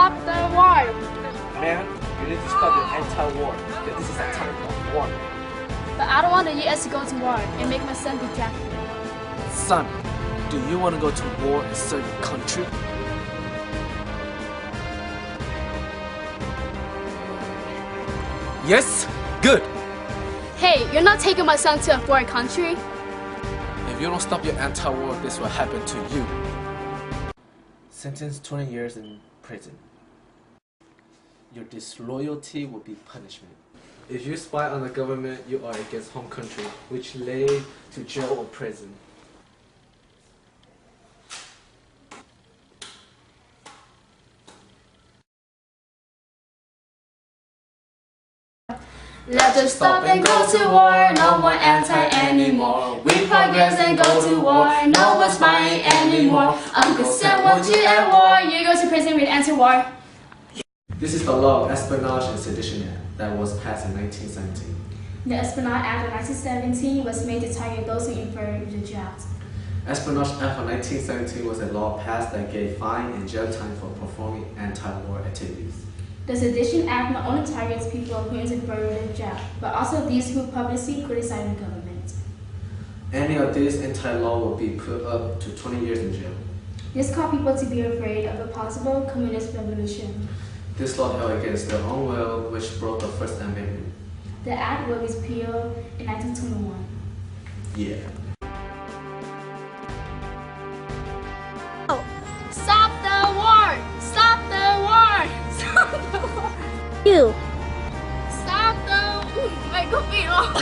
Stop the war! Man, you need to stop your anti-war. This is a time of war. But I don't want the US to go to war and make my son be drafted. Son, do you want to go to war and serve your country? Yes? Good. Hey, you're not taking my son to a foreign country. If you don't stop your anti-war, this will happen to you. Sentence 20 years in prison. Your disloyalty will be punishment. If you spy on the government, you are against home country, which lay to jail or prison. Let's just stop and go to war, no more anti anymore. We progress and go to war, no more spying anymore. Uncle Sam wants you at war, you go to prison with anti-war. This is the law of Espionage and Sedition Act that was passed in 1917. The Espionage Act of 1917 was made to target those who infringed the draft. Espionage Act of 1917 was a law passed that gave fine and jail time for performing anti-war activities. The Sedition Act not only targets people who infringe the draft, but also these who publicly criticize the government. Any of these anti-law will be put up to 20 years in jail. This caused people to be afraid of a possible communist revolution. This law held against their own will, which broke the First Amendment. The act was repealed in 1921. Yeah. Stop the war! Stop the war! Stop the war! You. Stop the... My coffee wrong.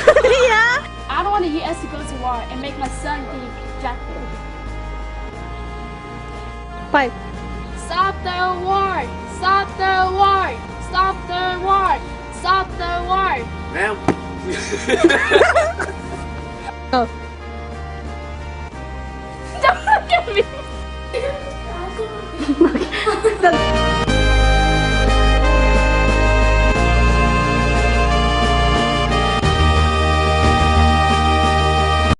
Yeah. I don't want the US to go to war and make my son be drafted. 5. Stop the war! Stop the war! Stop the war! Stop the war! Ma'am. Go.